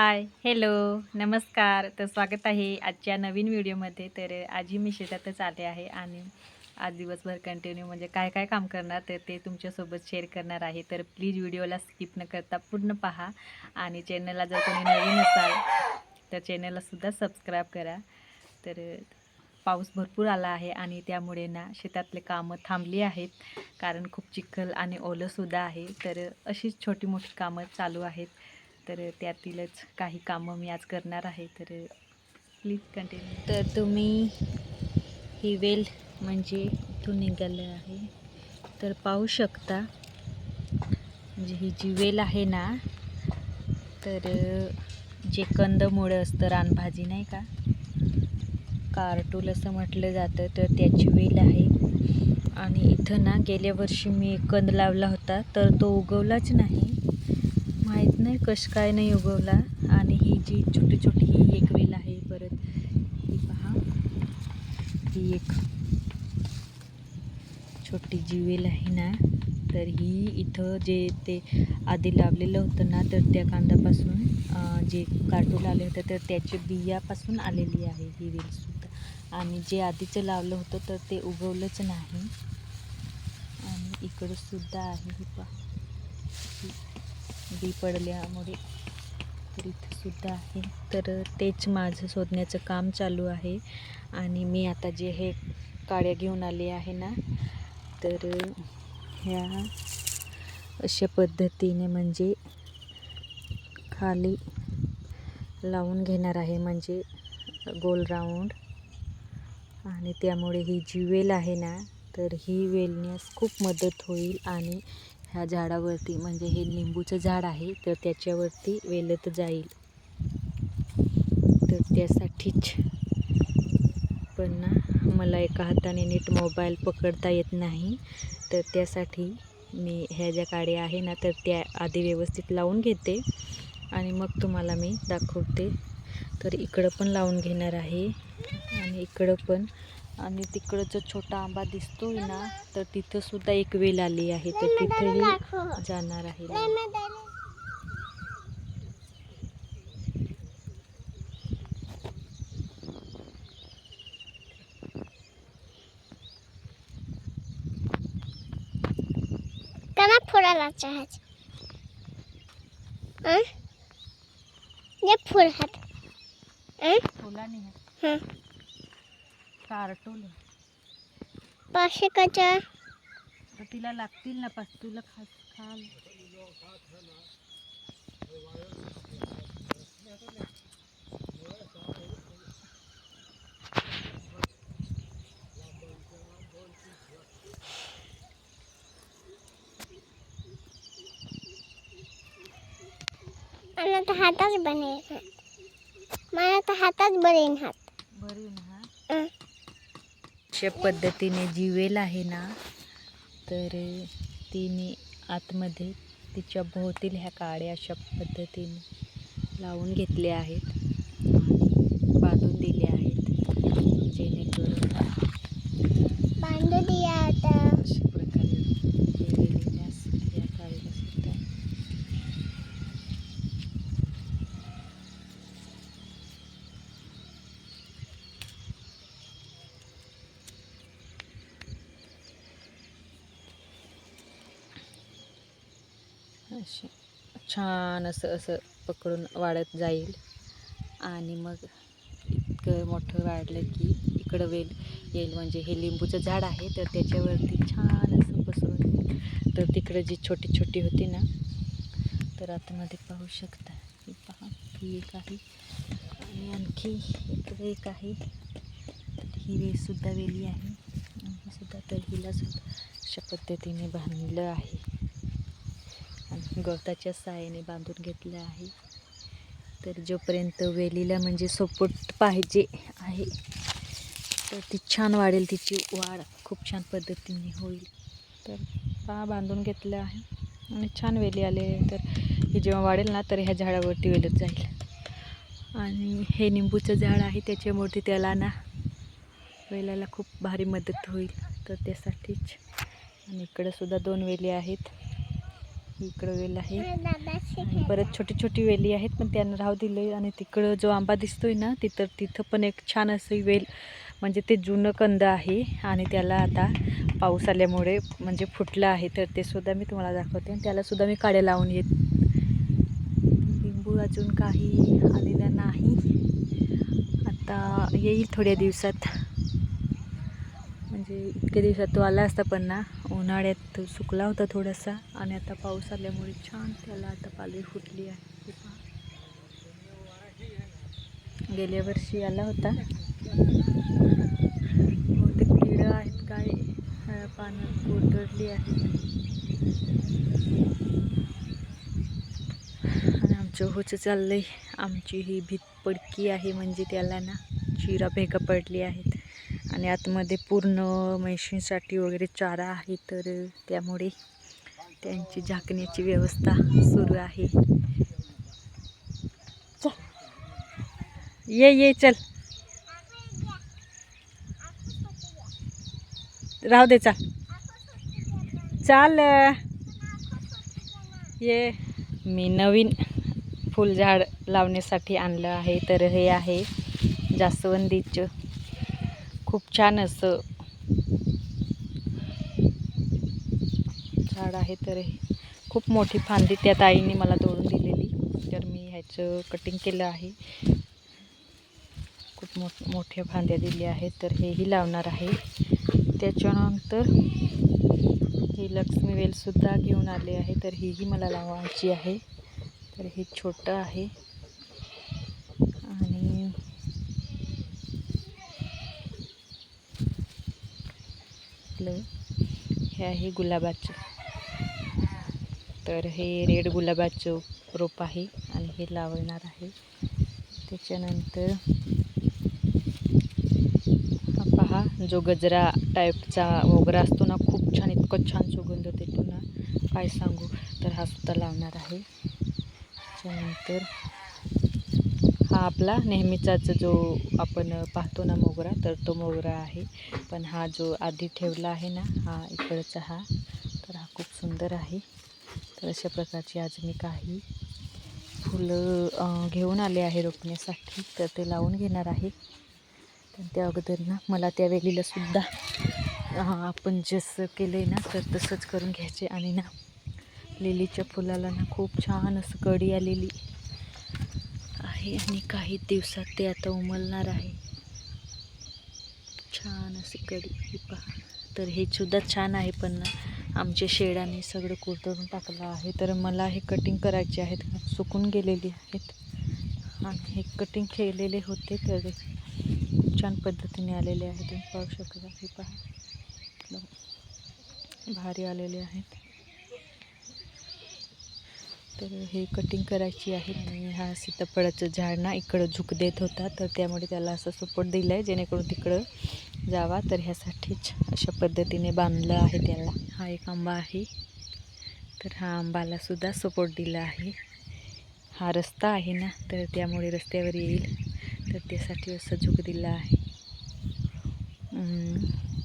हाय, hello, नमस्कार. तर स्वागत आहे आजच्या नवीन व्हिडिओमध्ये. तर आजही मी शेतातच आले आहे आणि आज दिवसभर कंटिन्यू म्हणजे काय काय काम करणार तर ते तुमच्यासोबत शेअर करणार आहे. तर प्लीज व्हिडिओला स्किप न करता पूर्ण पहा आणि चॅनलला जर कोणी नवीन असाल तर चॅनललासुद्धा सबस्क्राईब करा. तर पाऊस भरपूर आला आहे आणि त्यामुळे ना शेतातले कामं थांबली आहेत, कारण खूप चिखल आणि ओलंसुद्धा आहे. तर अशीच छोटी मोठी कामं चालू आहेत. तर त्यातीलच काही कामं मी आज करणार आहे. तर प्लीज कंटिन्यू. तर तुम्ही ही वेल म्हणजे इथून निघालं आहे तर पाहू शकता. म्हणजे ही जी वेल आहे ना, तर जे कंदमुळं असतं रानभाजी नाही का, कारटूल असं म्हटलं जातं, तर त्याची वेल आहे. आणि इथं ना गेल्या वर्षी मी कंद लावला होता तर तो उगवलाच नाही. माहीत नाही कसं काय नाही उगवला. आणि ही जी छोटी छोटी ही एक वेल आहे. परत ही पहा, ही एक छोटी जी वेल आहे ना, तर ही इथं जे ते आधी लावलेलं होतं ना, तर त्या कांद्यापासून जे काटूल आले होते तर त्याच्या बियापासून आलेली आहे ही वेलसुद्धा. आणि जे आधीचं लावलं होतं तर ते उगवलंच नाही. आणि इकडं सुद्धा आहे, ही पहा, बी पडल्यामुळे तर इथं सुद्धा आहे. तर तेच माझं शोधण्याचं काम चालू आहे. आणि मी आता जे हे काड्या घेऊन आले आहे ना, तर ह्या अशा पद्धतीने म्हणजे खाली लावून घेणार आहे, म्हणजे गोल राऊंड. आणि त्यामुळे ही जी वेल आहे ना, तर ही वेलण्यास खूप मदत होईल. आणि ह्या झाडावरती म्हणजे हे लिंबूचं झाड आहे तर त्याच्यावरती वेलत जाईल. तर त्यासाठीच पण ना मला एका हाताने नीट मोबाईल पकडता येत नाही. तर त्यासाठी मी ह्या ज्या काड्या आहे ना, तर त्या आधी व्यवस्थित लावून घेते आणि मग तुम्हाला मी दाखवते. तर इकडं पण लावून घेणार आहे आणि इकडं पण. आणि तिकडं जो छोटा आंबा दिसतोय ना, तर तिथंसुद्धा एक वेल आली आहे, तर तिथेही जाणार आहे. Kana फोडायला चाहायचं ये फूल हात फुला नाही हं कारटूल पाशे कचा तर तिला लागतील ना पाच, तुला खाल. मला तर हातच बनेल मला तर हातच बनेल हात बरी ना. हं. अशा पद्धतीने जी वेल आहे ना, तर तिने आतमध्ये तिच्या भोवतील ह्या काड्या अशा पद्धतीने लावून घेतल्या आहेत आणि बांधून दिल्या आहेत, जेणेकरून बांधू दिया आता अशा प्रकारे हे वेलीण्यास या काडीला सुद्धा असे छान असं पकडून वाढत जाईल. आणि मग इतकं मोठं वाढलं की इकडं वेल येईल. म्हणजे हे लिंबूचं झाड आहे तर त्याच्यावरती छान असं पसरून येईल. तर तिकडं जी छोटी छोटी होती ना, तर आतमध्ये पाहू शकता, ही पहा, ही एक आहे आणि आणखी इकडे एक आहे. तर ही वेलसुद्धा वेली आहे आणि ही सुद्धा. तर हिला सुद्धा अशा पद्धतीने बांधलं आहे आणि गवताच्या साहाय्याने बांधून घेतलं आहे. तर जोपर्यंत वेलीला म्हणजे सपोर्ट पाहिजे आहे तर ती छान वाढेल, तिची वाढ खूप छान पद्धतीने होईल. तर पहा, बांधून घेतलं आहे आणि छान वेली आले. तर हे जेव्हा वाढेल ना, तर ह्या झाडावरती वेलत जाईल. आणि हे निंबूचं झाड आहे त्याच्यामुळे त्याला ना वेलाला खूप भारी मदत होईल. तर त्यासाठीच. आणि इकडं सुद्धा 2 वेली आहेत. ही इकडं वेल आहे. दादाशी आणि परत छोटी छोटी वेली आहेत पण त्यांना राहू दिले. आणि तिकडं जो आंबा दिसतोय ना तिथं पण एक छान असं वेल म्हणजे ते जुनं कंद आहे आणि त्याला आता पाऊस आल्यामुळे म्हणजे फुटलं आहे. तर ते सुद्धा मी तुम्हाला दाखवते आणि त्यालासुद्धा मी काड्या लावून येत. लिंबू अजून काही आलेला नाही, आता येईल थोड्या दिवसात. म्हणजे इतक्या दिवसात तो आला असता पण ना उन्हाळ्यात तो सुकला होता थोडासा आणि आता पाऊस आल्यामुळे छान त्याला आता पालवी फुटली आहे. हे पहा. गेल्या वर्षी आला होता. बहुतेक किडं आहेत काय पानं कोरडली आहेत. आणि आमचं होचं चाललंय. आमची ही भीत पडकी आहे म्हणजे त्याला ना चिरा भेगा पडली आहेत आणि आतमध्ये पूर्ण म्हशींसाठी वगैरे चारा आहे. तर त्यामुळे त्यांची झाकण्याची व्यवस्था सुरू आहे. ये चल, राहू दे, चाल ये. मी नवीन फुलझाड लावण्यासाठी आणलं आहे. तर हे आहे जास्वंदीचं खूप छान असं झाड आहे. तर खूप मोठी फांदी त्या ताईंनी मला तोडून दिलेली. तर मी ह्याचं कटिंग केलं आहे. खूप मोठ्या फांद्या दिल्या आहेत. तर हेही लावणार आहे. त्याच्यानंतर ही लक्ष्मी वेलसुद्धा घेऊन आले आहे. तर हीही मला लावायची आहे. तर हे छोटं आहे. आणि हे आहे गुलाबाचं. तर हे रेड गुलाबाचं रोप आहे आणि हे लावणार आहे. त्याच्यानंतर हा पहा जो गजरा टाईपचा मोगरा असतो ना खूप छान, इतकं छान सुगंध देतो ना काय सांगू. तर हा सुद्धा लावणार आहे. त्याच्यानंतर हा आपला नेहमीचाच जो आपण पाहतो ना मोगरा, तर तो मोगरा आहे. पण हा जो आधी ठेवला आहे ना हा इकडचा हा, तर हा खूप सुंदर आहे. तर अशा प्रकारची आज मी काही फुलं घेऊन आले आहे रोपण्यासाठी. तर ते लावून घेणार आहे. पण त्या अगोदर ना मला त्या वेलीला सुद्धा आपण जसं केलं आहे ना तर तसंच करून घ्यायचे. आणि ना लिलीच्या फुलाला ना खूप छान असं कळी आलेली आहे आणि काही दिवसात ते आता उमलणार आहे. छान अशी कळी ही पहा. तर हे सुद्धा छान आहे पण ना आमच्या शेडाने सगळं कुरतडून टाकलं आहे. तर मला हे कटिंग करायचे आहेत, सुकून गेलेली आहेत आणि हे कटिंग केलेले होते तर खूप छान पद्धतीने आलेले आहेत. तुम्ही पाहू शकता. हे पहा भारी आलेले आहेत. तर हे कटिंग करायची आहे. आणि हा सीताफळाचं झाड ना इकडं झुक देत होता तर त्यामुळे त्याला असं सपोर्ट दिलं आहे जेणेकरून तिकडं जावा. तर ह्यासाठीच अशा पद्धतीने बांधलं आहे त्याला. हा एक आंबा आहे. तर हा आंबाला सुद्धा सपोर्ट दिला आहे. हा रस्ता आहे ना तर त्यामुळे रस्त्यावर येईल तर त्यासाठी असं झुक दिलं आहे.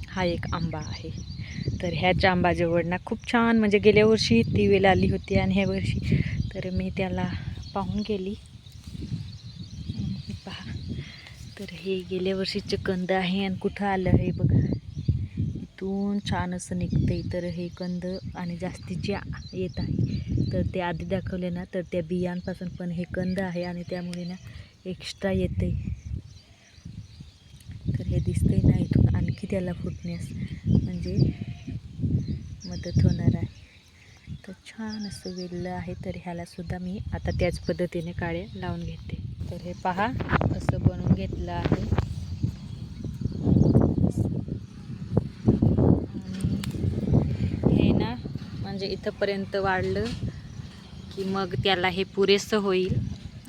हा एक आंबा आहे. तर ह्याच आंबाजवळ ना खूप छान म्हणजे गेल्या वर्षी ती वेल आली होती आणि ह्या वर्षी तर मी त्याला पाहून गेली. हे पहा. तर हे गेल्या वर्षीचं कंद आहे आणि कुठं आलं आहे बघा, इथून छान असं निघतंय. तर हे कंद आणि जास्तीचे येत आहे. तर ते आधी दाखवले ना तर त्या बियांपासून पण हे कंद आहे आणि त्यामुळे ना एक्स्ट्रा येते. तर हे दिसतंय ना इथून आणखी त्याला फुटण्यास म्हणजे मदत होणार आहे. तर छान असं वेललं आहे. तर ह्याला सुद्धा मी आता त्याच पद्धतीने काड्या लावून घेते. तर हे पहा असं बनवून घेतलं आहे. आणि हे ना म्हणजे इथंपर्यंत वाढलं की मग त्याला हे पुरेसं होईल.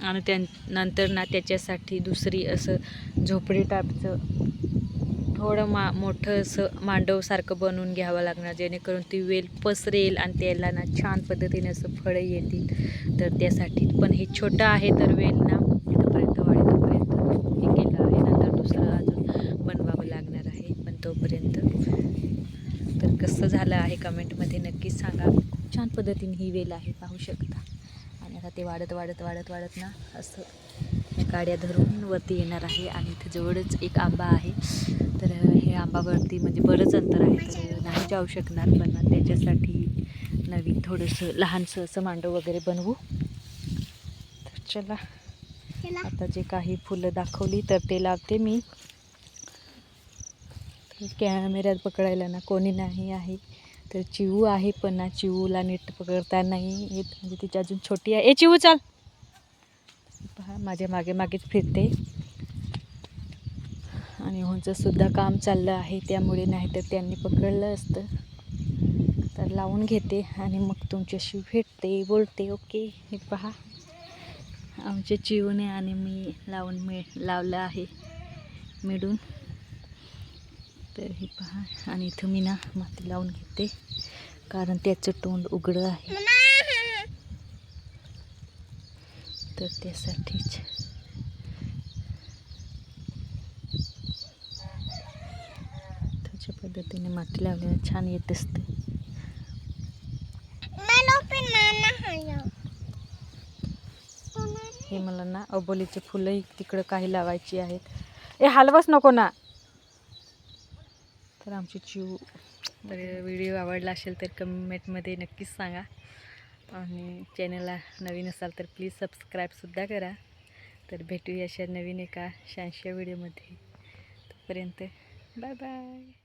आणि त्यानंतर ना त्याच्यासाठी दुसरी असं झोपडी टाईपचं थोडं मोठं असं मांडवसारखं बनवून घ्यावं लागणार जेणेकरून ती वेल पसरेल आणि त्याला ना छान पद्धतीने असं फळं येतील. तर त्यासाठी पण हे छोटं आहे तर वेल ना इथंपर्यंत वाढेपर्यंत हे केलं आहे. नंतर दुसरं अजून बनवावं लागणार आहे. पण तोपर्यंत तर कसं झालं आहे कमेंटमध्ये नक्कीच सांगा. खूप छान पद्धतीने ही वेल आहे, पाहू शकता. आणि आता ते वाढत वाढत वाढत वाढत ना असं या गाड्या धरून वरती येणार आहे. आणि इथे जवळच एक आंबा आहे, तर हे आंबावरती म्हणजे बरंच अंतर आहे, तर नाही जाऊ शकणार. पण त्याच्यासाठी नवीन थोडंसं लहानसं असं मांडव वगैरे बनवू. तर चला, आता जे काही फुलं दाखवली तर ते लावते मी. कॅमेऱ्यात पकडायला ना कोणी नाही आहे, तर चिवू आहे, पण ना चिवूला नीट पकडता नाही येत, म्हणजे तिची अजून छोटी आहे. चिवू चाल, पहा माझ्या मागे मागेच फिरते. आणि ह्यांचं सुद्धा काम चाललं आहे, त्यामुळे नाही तर त्यांनी पकडलं असतं. तर लावून घेते आणि मग तुमच्याशी भेटते, बोलते. ओके, हे पहा आमचे चिवूने आणि मी लावलं आहे मिळून. तर हे पहा, आणि इथं मी ना माती लावून घेते, कारण त्याचं तोंड उघडं आहे, तर त्यासाठीच. त्याच्या पद्धतीने माती लावल्याने छान येत असते. हे मला ना अबोलीचे फुलंही तिकडं काही लावायची आहेत. हलवाच नको ना. तर आमची चिव. तर व्हिडिओ आवडला असेल तर कमेंटमध्ये नक्कीच सांगा. आणि चॅनलला नवीन असाल तर प्लीज सबस्क्राईबसुद्धा करा. तर भेटूया अशा नवीन एका छानशा व्हिडिओमध्ये. तोपर्यंत बाय बाय.